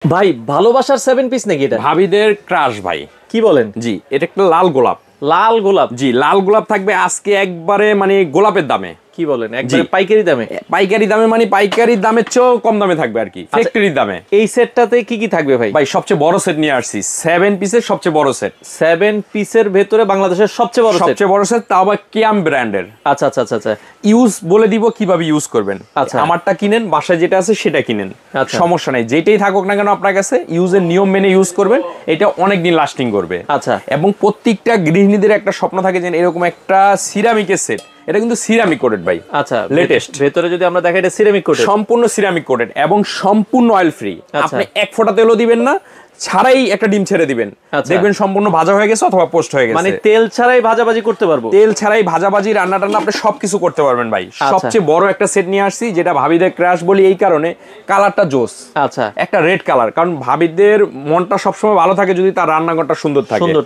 ভাই ভালোবাসার 7 পিস নাকি এটা? ভাবিদের ক্রাশ ভাই। কি বলেন? জি, এটা একটা লাল গোলাপ। লাল গোলাপ? জি, লাল গোলাপ থাকবে আজকে একবারে মানে গোলাপের দামে। কি বলেন? একবারে পাইকারি দামে? পাইকারি দামে মানে পাইকারি দামের চেয়েও কম দামে থাকবে আর কি, ফ্যাক্টরির দামে। এই সেটটাতে কি কি থাকবে ভাই? ভাই সবচেয়ে বড় সেট নিয়ে আসছি, 7 পিসের সবচেয়ে বড় সেট। 7 পিসের ভেতরে বাংলাদেশের সবচেয়ে বড় সেট? সবচেয়ে বড় সেট, তাও আবার কিয়াম ব্র্যান্ডের। আচ্ছা আচ্ছা আচ্ছা আচ্ছা। ইউজ বলে দিব কিভাবে ইউজ করবেন। আচ্ছা, আমারটা কিনেন, বাসায় যেটা আছে সেটা কিনেন, আচ্ছা, সমস্যা নাই। যেটাই থাকুক না কেন আপনার কাছে ইউজের নিয়ম মেনে ইউজ করবেন, এটা অনেক দিন লাস্টিং করবে। আচ্ছা। এবং প্রত্যেকটা গৃহিণীদের একটা স্বপ্ন থাকে যে এরকম একটা সিরামিকের সেট। এটা কিন্তু সিরামিক কোটেড ভাই। আচ্ছা, লেটেস্ট। ভেতরে যদি আমরা দেখাই এটা সিরামিক কোটেড, সম্পূর্ণ সিরামিক কোটেড এবং সম্পূর্ণ অয়েল ফ্রি। আপনি এক ফোঁটা তেলও দিবেন না, ছাড়াই একটা ডিম ছেড়ে দিবেন, দেখবেন সম্পূর্ণ ভাজা হয়ে গেছে অথবা পোস্ট হয়ে গেছে। মানে তেল ছাড়াই ভাজাভাজি করতে পারবো? তেল ছাড়াই ভাজাভাজি, রান্না টান্না আপনি সবকিছু করতে পারবেন ভাই। সবচেয়ে বড় একটা সেট নিয়ে আসছি, যেটা ভাবিদের ক্রাশ বলি এই কারণে, কালারটা জোস। আচ্ছা, একটা রেড কালার, কারণ ভাবিদের মনটা সবসময় ভালো থাকে যদি তার রান্নাঘরটা সুন্দর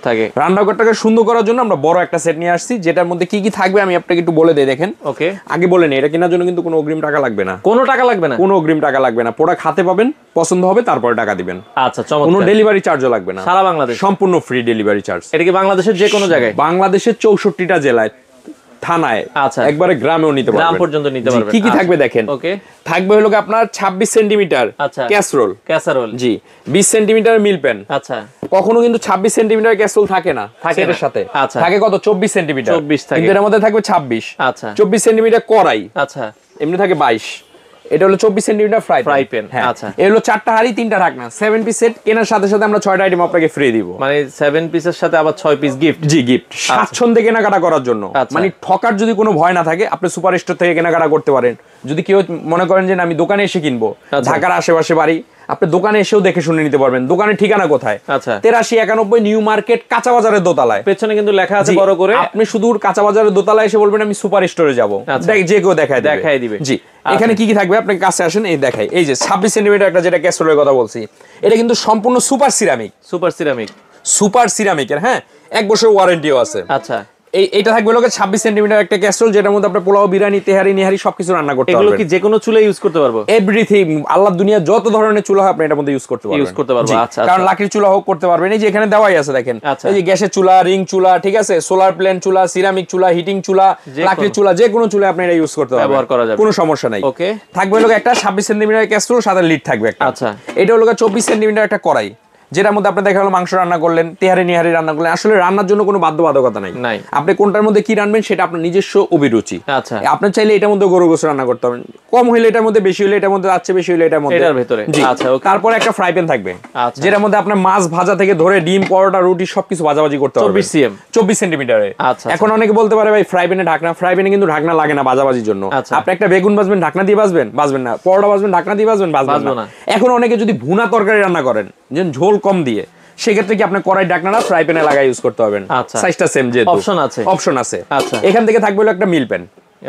থাকে। রান্নাঘরটাকে সুন্দর করার জন্য আমরা বড় একটা সেট নিয়ে আসছি, যেটার মধ্যে কি কি থাকবে আমি আপনাকে একটু বলে দেই। দেখেন, ওকে, আগে বলে নেই, এটা কেনার জন্য কিন্তু কোনো অগ্রিম টাকা লাগবে না। কোনো টাকা লাগবে না? কোনো অগ্রিম টাকা লাগবে না। প্রোডাক্ট হাতে পাবেন, পছন্দ হবে, তারপরে টাকা দিবেন। আচ্ছা, চমৎকার। কোনো ডেলিভারি চার্জও লাগবে না। সারা বাংলাদেশ সম্পূর্ণ ফ্রি ডেলিভারি চার্জ। এটা কি বাংলাদেশের যে কোনো জায়গায়? বাংলাদেশের 64টা জেলায়, থানায়, আচ্ছা, একবারে গ্রামেও নিতে পারবেন, গ্রাম পর্যন্ত নিতে পারবেন। কি কি থাকবে দেখেন। ওকে, থাকবে হলো আপনার 26 সেন্টিমিটার ক্যাসরোল। জি, 20 সেন্টিমিটার মিল প্যান। আচ্ছা, কখনো কিন্তু 26 সেন্টিমিটার ক্যাসরোল থাকে না, থাকে এর সাথে। আচ্ছা, থাকে কত? 24 সেন্টিমিটার। 24 থাকে, কিন্তু এর মধ্যে থাকবে 26। আচ্ছা, 24 সেন্টিমিটার কড়াই। আচ্ছা, এমনি থাকে 22। এটা হলো 24 সেন্টিমিটার ফ্রাই প্যান। আচ্ছা, এই হলো 4টা হাঁড়ি 3টা ঢাকনা। 7 পিস সেট কেনার সাথে সাথে আমরা 6টা আইটেম আপনাকে ফ্রি দিব। মানে 7 পিসের সাথে আবার 6 পিস গিফট। জি, গিফট। স্বাচ্ছন্দ্যে কেনাকাটা করার জন্য, মানে ঠকার যদি কোনো ভয় না থাকে, আপনি সুপার স্টোর থেকে কেনাকাটা করতে পারেন। যদি কেউ মনে করেন যে আমি দোকানে এসে কিনবো, ঢাকার আশেপাশে বাড়ি, আপনি দোকানে এসেও দেখে শুনে নিতে পারবেন। দোকানের ঠিকানা কোথায়? 8391 নিউ মার্কেট, কাঁচা বাজারের দোতলায়। পেছনে কিন্তু লেখা আছে বড় করে। আপনি শুধু কাঁচা বাজারের দোতলায় এসে বলবেন আমি সুপার স্টোরে যাবো, যে কেউ দেখায় দিবে। জি, এখানে কি কি থাকবে আপনার কাছে আসেন, এই দেখাই। এই যে 26 সেন্টিমিটার একটা, যেটা ক্যাসরোলের কথা বলছি, এটা কিন্তু সম্পূর্ণ সুপার সিরামিক। সুপার সিরামিকের, হ্যাঁ, 1 বছর ওয়ারেন্টিও আছে। আচ্ছা, এইটা থাকবে লোকে 26 সেন্টিমিটার একটা ক্যাসরোল, যেটার মধ্যে আপনি পোলাও, বিরিয়ানি, তেহারি, নিহারি সবকিছু রান্না করতে পারবেন। এগুলো কি যে কোনো চুলায় ইউজ করতে পারবো? এভরিথিং, আল্লাহর দুনিয়া যত ধরনের চুলা হয় আপনি এটার মধ্যে ইউজ করতে পারবেন। আচ্ছা, কারণ লাকড়ির চুলা হোক করতে পারবেন। এই যে এখানে দেওয়াই আছে দেখেন, এই যে গ্যাসের চুলা, রিং চুলা, ঠিক আছে, সোলার প্লেন চুলা, সিরামিক চুলা, হিটিং চুলা, লাকড়ির চুলা, যে কোনো চুলা আপনি এটা ইউজ করতে পারবেন, ব্যবহার করা যাবে, কোনো সমস্যা নাই। ওকে, থাকবে লোকে একটা 26 সেন্টিমিটার ক্যাসরোল, সাথে লিড থাকবে একটা। আচ্ছা, এটা হলো 24 সেন্টিমিটার একটা কড়াই, যেটার মধ্যে আপনি দেখা গেল মাংস রান্না করলেন, তেহারি নিহারি রান্না করলেন। আসলে রান্নার জন্য কোনো বাধ্যবাধকতা নাই। আপনি কোনটার মধ্যে কি রান্নবেন সেটা আপনার নিজস্ব অভিরুচি। আচ্ছা, আপনি চাইলে এটার মধ্যে গরু গোশত রান্না করতে পারেন, কম হইলে এটার মধ্যে, বেশি হইলে এটার মধ্যে, যাচ্ছে বেশি হইলে এটার মধ্যে, এটার ভিতরে। আচ্ছা, তারপর একটা ফ্রাই প্যান থাকবে, যেটার মধ্যে আপনার মাছ ভাজা থেকে ধরে ডিম, পরোটা, রুটি সবকিছু ভাজাভাজি করতে পারবেন। 24 সেন্টিমিটারে। এখন অনেকে বলতে পারে ভাই ফ্রাই প্যানে ঢাকনা, ফ্রাই প্যানে কিন্তু ঢাকনা লাগে না ভাজাভাজির জন্য। আপনি একটা বেগুন ভাজবেন, ঢাকনা দিয়ে ভাজবেন না। পরোটা ভাজবেন, ঢাকনা দিয়ে ভাজবেন না। এখন অনেকে যদি ভুনা তরকারি রান্না করেন, যে ঝোল কম দিয়ে, সেক্ষেত্রে কি আপনার কড়াই ঢাকনাটা ফ্রাই প্যানে লাগাই ইউজ করতে পারবেন। সাইজটা সেম, যেহেতু অপশন আছে। এখান থেকে থাকবে একটা মিল প্যান,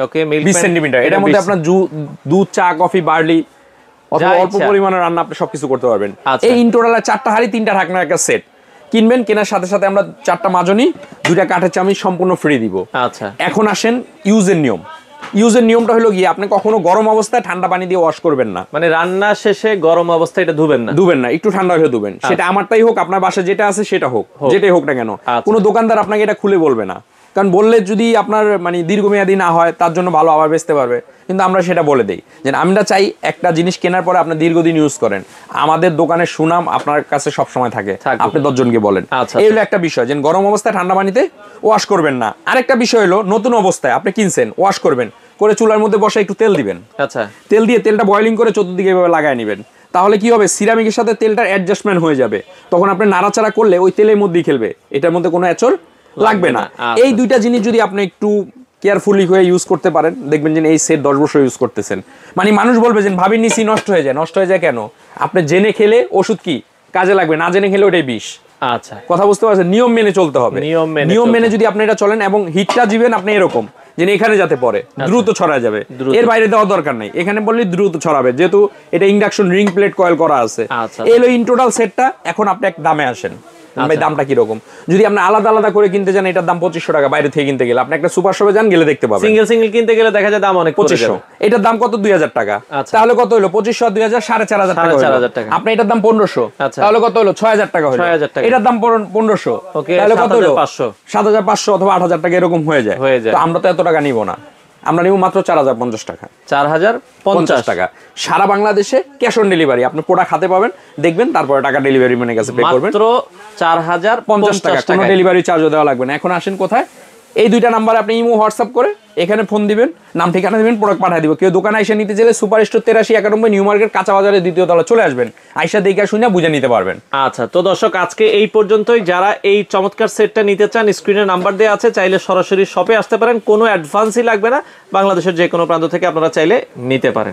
ওকে, 20 সেন্টিমিটার। এটার মধ্যে আপনার দুধ, চা, কফি, বার্লি অথবা অল্প পরিমাণে রান্না আপনি সবকিছু করতে পারবেন। এই ইন টোটাল 4টা হাঁড়ি 3টা ঢাকনার একটা সেট কিনবেন, কেনার সাথে সাথে আমরা 4টা মাজনি, 2টা কাঠের চামচ সম্পূর্ণ ফ্রি দিব। আচ্ছা, এখন আসেন ইউজের নিয়ম। ইউজের নিয়মটা হলো গিয়ে, আপনি কখনো গরম অবস্থায় ঠান্ডা পানি দিয়ে ওয়াশ করবেন না। মানে রান্না শেষে গরম অবস্থায় এটা ধুবেন না, একটু ঠান্ডা হলে ধুবেন। সেটা আমারটাই হোক, আপনার বাসায় যেটা আছে সেটা হোক, যেটাই হোক না কেন, কোনো দোকানদার আপনাকে এটা খুলে বলবে না। কারণ বললে যদি আপনার মানে দীর্ঘমেয়াদী না হয়, তার জন্য ভালো আবার বেচতে পারবে। কিন্তু আমরা সেটা বলে দেই যে আমরা চাই একটা জিনিস কেনার পরে আপনি দীর্ঘদিন ইউজ করেন, আমাদের দোকানের সুনাম আপনার কাছে সবসময় থাকে, আপনি 10 জনকে বলেন। এই হলো একটা বিষয়, যে গরম অবস্থায় ঠান্ডা পানিতে ওয়াশ করবেন না। আরেকটা বিষয় হলো, নতুন অবস্থায় আপনি কিনছেন, ওয়াশ করবেন করে চুলার মধ্যে বসে একটু তেল দিবেন। আচ্ছা, তেল দিয়ে তেলটা বয়লিং করে চতুর্দিকে এভাবে লাগায় নেবেন। তাহলে কি হবে, সিরামিকের সাথে তেলটার অ্যাডজাস্টমেন্ট হয়ে যাবে। তখন আপনি নাড়াচাড়া করলে ওই তেলের মধ্যেই খেলবে, এটার মধ্যে কোনো আঁচড় লাগবে না। এই দুইটা জিনিস যদি আপনি একটু কেয়ারফুলি হয়ে ইউজ করতে পারেন, দেখবেন যে এই সেট 10 বছর ইউজ করতেছেন। মানে মানুষ বলবে যে ভাবির নিচি নষ্ট হয়ে যায় কেন? আপনি জেনে খেলে ওষুধ কি কাজে লাগবে, না জেনে খেলে ওটাই বিষ। আচ্ছা, কথা বুঝতে পারছেন? নিয়ম মেনে চলতে হবে। নিয়ম মেনে যদি আপনি এটা চলেন এবং হিটটা দিবেন আপনি এরকম, যে এখানে যাতে পরে দ্রুত ছড়া যাবে, এর বাইরে দেওয়ার দরকার নাই। এখানে বললে দ্রুত ছড়াবে, যেহেতু এটা ইন্ডাকশন রিং প্লেট কয়েল করা আছে। এই হলো ইন টোটাল সেটটা। এখন আপনি এক দামে আসেন, ভাই দামটা কিরকম। যদি আপনি আলাদা আলাদা করে কিনতে যান এটার দাম 2500 টাকা, বাইরে থেকে কিনতে গেলে। আপনি একটা সুপার শপে যান, গেলে দেখতে পাবেন সিঙ্গেল কিনতে গেলে দেখা যায় দাম অনেক 2500। এটার দাম কত? 2000 টাকা। তাহলে কত হলো? 2500 আর 2000 4500 টাকা। আপনি এটার দাম 1500, তাহলে কত হলো? 6000 টাকা হলো। এটার দাম 1500, তাহলে কত হলো? 7500 অথবা 8000 টাকা এরকম হয়ে যায়। তো আমরা তো এত টাকা নিব না, আমরা নিব মাত্র 4050 টাকা। 4050 টাকা সারা বাংলাদেশে ক্যাশ অন ডেলিভারি। আপনি প্রোডাক্ট হাতে পাবেন, দেখবেন, তারপরে টাকা ডেলিভারি ম্যানের কাছে পে করবেন। মাত্র 4050 টাকা, কোনো ডেলিভারি চার্জও দেওয়া লাগবে না। এখন আসেন কোথায়? এই দুইটা নাম্বারে আপনি ইমো হোয়াটসঅ্যাপ করে এখানে ফোন দিবেন, নাম ঠিকানা দিবেন, প্রোডাক্ট পাঠিয়ে দিব। কেউ দোকানে এসে নিতে চাইলে সুপার স্টোর 8391 নিউ মার্কেট কাঁচা বাজারের দ্বিতীয় তলা চলে আসবেন, আইসা দেখে শুনে বুঝে নিতে পারবেন। আচ্ছা, তো দর্শক আজকে এই পর্যন্তই। যারা এই চমৎকার সেটটা নিতে চান স্ক্রিনে নাম্বার দেওয়া আছে, চাইলে সরাসরি শপে আসতে পারেন, কোনো অ্যাডভান্সই লাগবে না। বাংলাদেশের যে কোনো প্রান্ত থেকে আপনারা চাইলে নিতে পারেন।